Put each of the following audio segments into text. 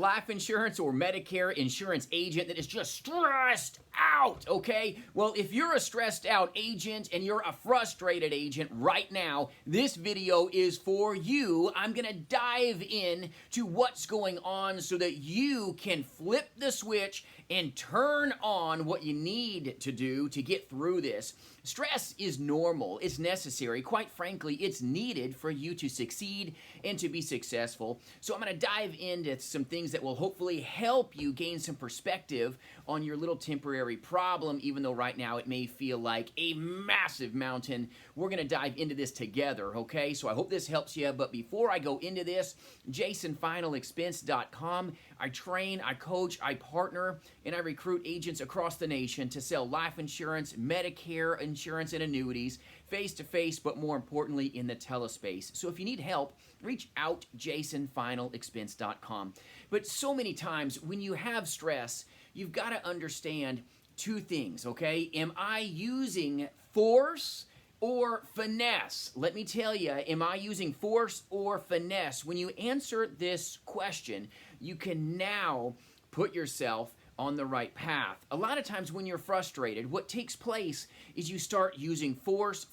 life insurance or Medicare insurance agent that is just stressed out, okay? Well, if you're a stressed out agent and you're a frustrated agent right now, this video is for you. I'm gonna dive in to what's going on so that you can flip the switch and turn on what you need to do to get through this. Stress is normal, it's necessary, quite frankly, it's needed for you to succeed and to be successful. So I'm gonna dive into some things that will hopefully help you gain some perspective on your little temporary problem, even though right now it may feel like a massive mountain. We're gonna dive into this together, okay? So I hope this helps you, but before I go into this, jasonfinalexpense.com, I train, I coach, I partner, and I recruit agents across the nation to sell life insurance, Medicare insurance, and annuities, face-to-face, but more importantly, in the telespace. So if you need help, reach out, jasonfinalexpense.com. But so many times when you have stress, you've got to understand two things, okay? Am I using force or finesse? Let me tell you, am I using force or finesse? When you answer this question, you can now put yourself on the right path. A lot of times when you're frustrated, what takes place is you start using force,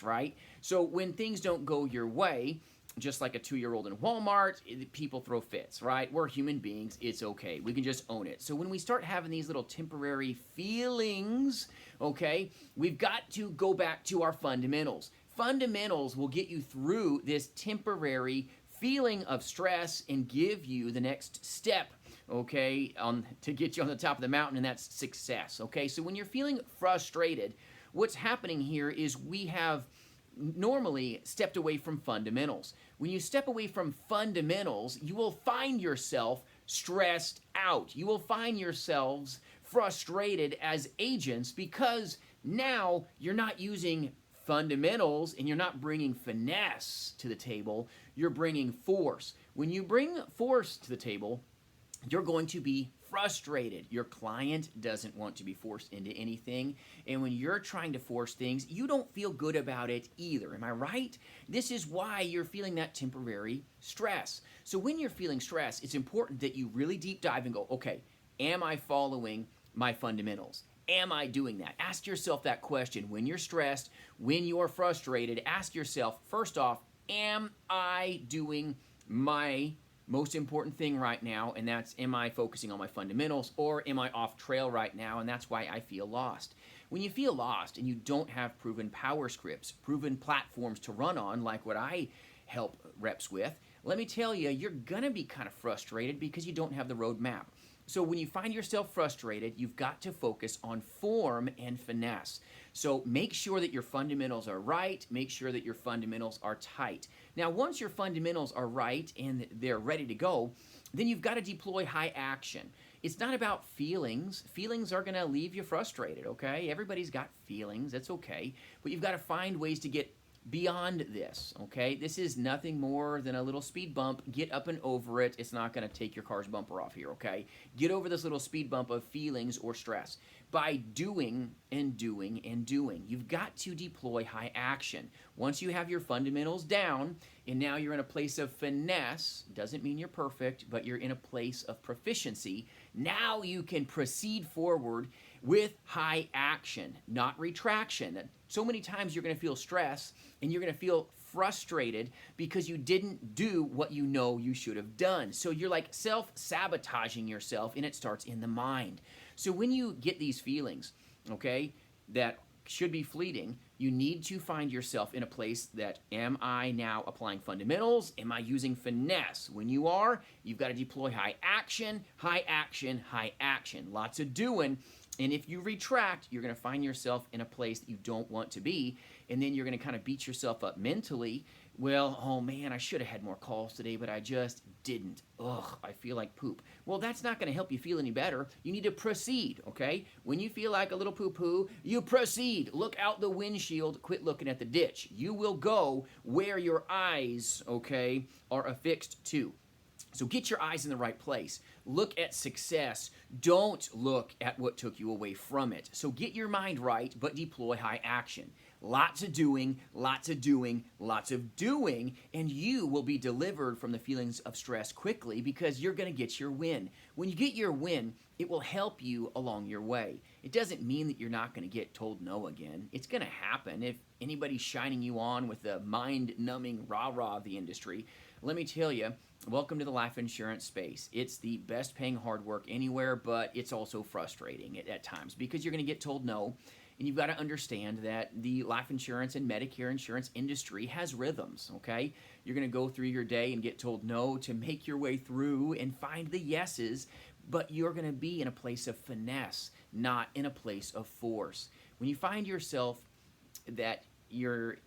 right? So when things don't go your way, just like a 2-year-old in Walmart, people throw fits, right? We're human beings, it's okay. We can just own it. So when we start having these little temporary feelings, okay, we've got to go back to our fundamentals. Fundamentals will get you through this temporary feeling of stress and give you the next step, okay, to get you on the top of the mountain, and that's success, okay? So when you're feeling frustrated, what's happening here is we have normally stepped away from fundamentals. When you step away from fundamentals, you will find yourself stressed out. You will find yourselves frustrated as agents because now you're not using fundamentals and you're not bringing finesse to the table, you're bringing force. When you bring force to the table, you're going to be frustrated. Your client doesn't want to be forced into anything, and when you're trying to force things, you don't feel good about it either. Am I right? This is why you're feeling that temporary stress. So when you're feeling stress, it's important that you really deep dive and go, okay, am I following my fundamentals? Am I doing that? Ask yourself that question. When you're stressed, when you're frustrated, ask yourself, first off, am I doing my most important thing right now, and that's, am I focusing on my fundamentals, or am I off trail right now, and that's why I feel lost. When you feel lost and you don't have proven power scripts, proven platforms to run on, like what I help reps with, let me tell you, you're gonna be kind of frustrated because you don't have the roadmap. So when you find yourself frustrated, you've got to focus on form and finesse. So make sure that your fundamentals are right, make sure that your fundamentals are tight. Now, once your fundamentals are right and they're ready to go, then you've got to deploy high action. It's not about feelings. Feelings are going to leave you frustrated, okay? Everybody's got feelings, that's okay. But you've got to find ways to get beyond this, okay? This is nothing more than a little speed bump. Get up and over it. It's not going to take your car's bumper off here, okay? Get over this little speed bump of feelings or stress by doing and doing and doing. You've got to deploy high action. Once you have your fundamentals down and now you're in a place of finesse, doesn't mean you're perfect, but you're in a place of proficiency, now you can proceed forward with high action, not retraction. So many times you're going to feel stress and you're going to feel frustrated because you didn't do what you know you should have done. So you're like self-sabotaging yourself, and it starts in the mind. So when you get these feelings, okay, that should be fleeting, you need to find yourself in a place that, am I now applying fundamentals? Am I using finesse? When you are, you've got to deploy high action, high action, high action. Lots of doing. And if you retract, you're going to find yourself in a place that you don't want to be. And then you're going to kind of beat yourself up mentally. Well, oh man, I should have had more calls today, but I just didn't. Ugh, I feel like poop. Well, that's not going to help you feel any better. You need to proceed, okay? When you feel like a little poo-poo, you proceed. Look out the windshield. Quit looking at the ditch. You will go where your eyes, okay, are affixed to. So get your eyes in the right place. Look at success. Don't look at what took you away from it. So get your mind right, but deploy high action. Lots of doing, lots of doing, lots of doing, and you will be delivered from the feelings of stress quickly because you're going to get your win. When you get your win, it will help you along your way. It doesn't mean that you're not going to get told no again. It's going to happen. If anybody's shining you on with the mind-numbing rah-rah of the industry, let me tell you, welcome to the life insurance space. It's the best paying hard work anywhere, but it's also frustrating at times because you're going to get told no. And you've got to understand that the life insurance and Medicare insurance industry has rhythms, okay? You're going to go through your day and get told no to make your way through and find the yeses, but you're going to be in a place of finesse, not in a place of force. When you find yourself that you're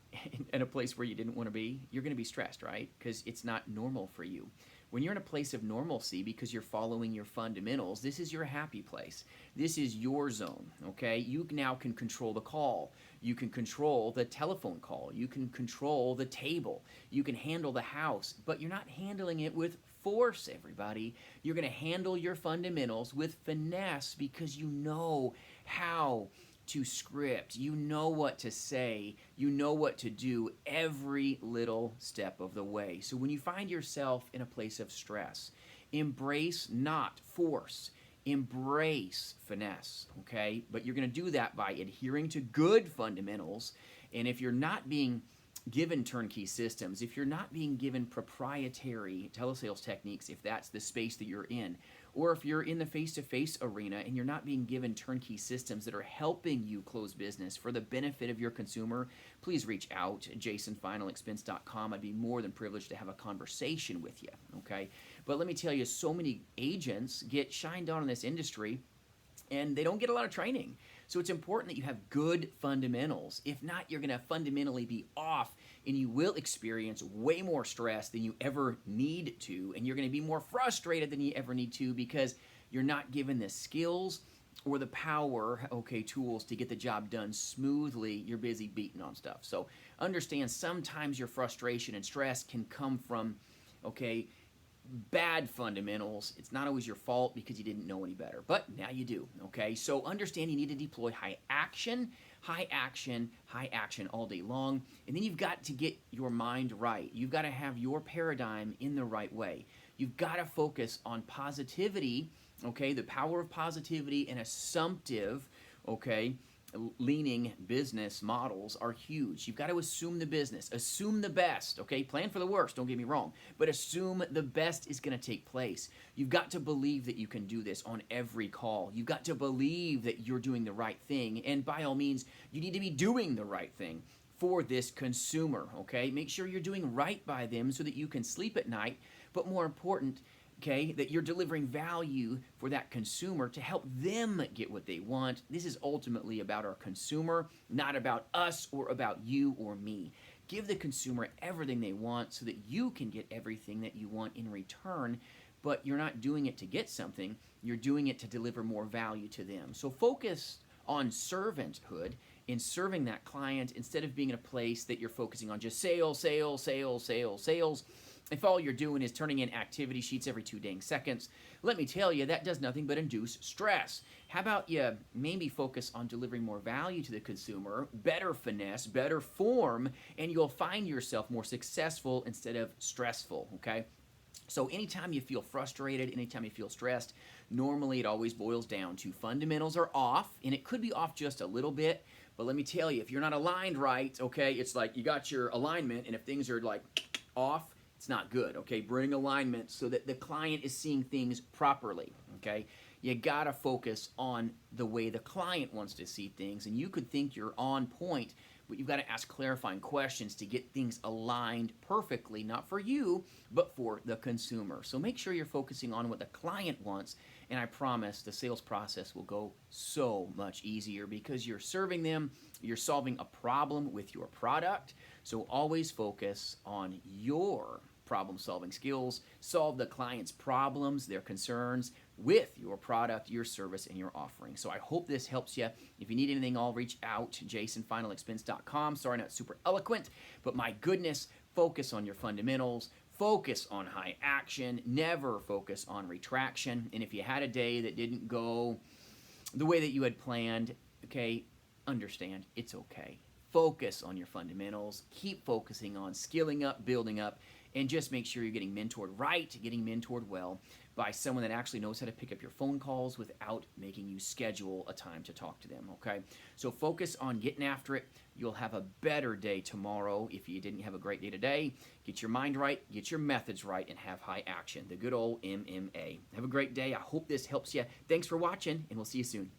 in a place where you didn't want to be, you're going to be stressed, right? Because it's not normal for you. When you're in a place of normalcy because you're following your fundamentals, this is your happy place. This is your zone, okay? You now can control the call. You can control the telephone call. You can control the table. You can handle the house, but you're not handling it with force, everybody. You're going to handle your fundamentals with finesse because you know how to script. You know what to say. You know what to do every little step of the way. So when you find yourself in a place of stress, embrace not force. Embrace finesse, okay? But you're going to do that by adhering to good fundamentals. And if you're not being given turnkey systems, if you're not being given proprietary telesales techniques, if that's the space that you're in, or if you're in the face-to-face arena and you're not being given turnkey systems that are helping you close business for the benefit of your consumer, please reach out at jasonfinalexpense.com. I'd be more than privileged to have a conversation with you, okay? But let me tell you, so many agents get shined on in this industry and they don't get a lot of training. So it's important that you have good fundamentals. If not, you're going to fundamentally be off and you will experience way more stress than you ever need to, and you're going to be more frustrated than you ever need to because you're not given the skills or the power, okay, tools to get the job done smoothly. You're busy beating on stuff. So understand sometimes your frustration and stress can come from, okay, bad fundamentals. It's not always your fault because you didn't know any better, but now you do, okay? So understand you need to deploy high action all day long, and then you've got to get your mind right. You've got to have your paradigm in the right way. You've got to focus on positivity, okay? The power of positivity and assumptive, okay, leaning business models are huge. You've got to assume the business, assume the best, okay? Plan for the worst, don't get me wrong, but assume the best is going to take place. You've got to believe that you can do this on every call. You've got to believe that you're doing the right thing, and by all means, you need to be doing the right thing for this consumer, okay? Make sure you're doing right by them so that you can sleep at night, but more important, okay, that you're delivering value for that consumer to help them get what they want. This is ultimately about our consumer, not about us or about you or me. Give the consumer everything they want so that you can get everything that you want in return, but you're not doing it to get something. You're doing it to deliver more value to them. So focus on servanthood in serving that client instead of being in a place that you're focusing on just sales. If all you're doing is turning in activity sheets every 2 dang seconds, let me tell you, that does nothing but induce stress. How about you maybe focus on delivering more value to the consumer, better finesse, better form, and you'll find yourself more successful instead of stressful, okay? So anytime you feel frustrated, anytime you feel stressed, normally it always boils down to fundamentals are off, and it could be off just a little bit, but let me tell you, if you're not aligned right, okay, it's like you got your alignment, and if things are like off, it's not good, okay? Bring alignment so that the client is seeing things properly, okay? You gotta focus on the way the client wants to see things, and you could think you're on point, but you've got to ask clarifying questions to get things aligned perfectly, not for you, but for the consumer. So make sure you're focusing on what the client wants, and I promise the sales process will go so much easier because you're serving them, you're solving a problem with your product. So always focus on your problem-solving skills, solve the client's problems, their concerns with your product, your service, and your offering. So I hope this helps you. If you need anything, I'll reach out to jasonfinalexpense.com. Sorry, not super eloquent, but my goodness, focus on your fundamentals, focus on high action, never focus on retraction. And if you had a day that didn't go the way that you had planned, okay, understand, it's okay. focus on your fundamentals, keep focusing on skilling up, building up, and just make sure you're getting mentored right, getting mentored well by someone that actually knows how to pick up your phone calls without making you schedule a time to talk to them, okay? So focus on getting after it. You'll have a better day tomorrow if you didn't have a great day today. Get your mind right, get your methods right, and have high action. The good old MMA. Have a great day. I hope this helps you. Thanks for watching, and we'll see you soon.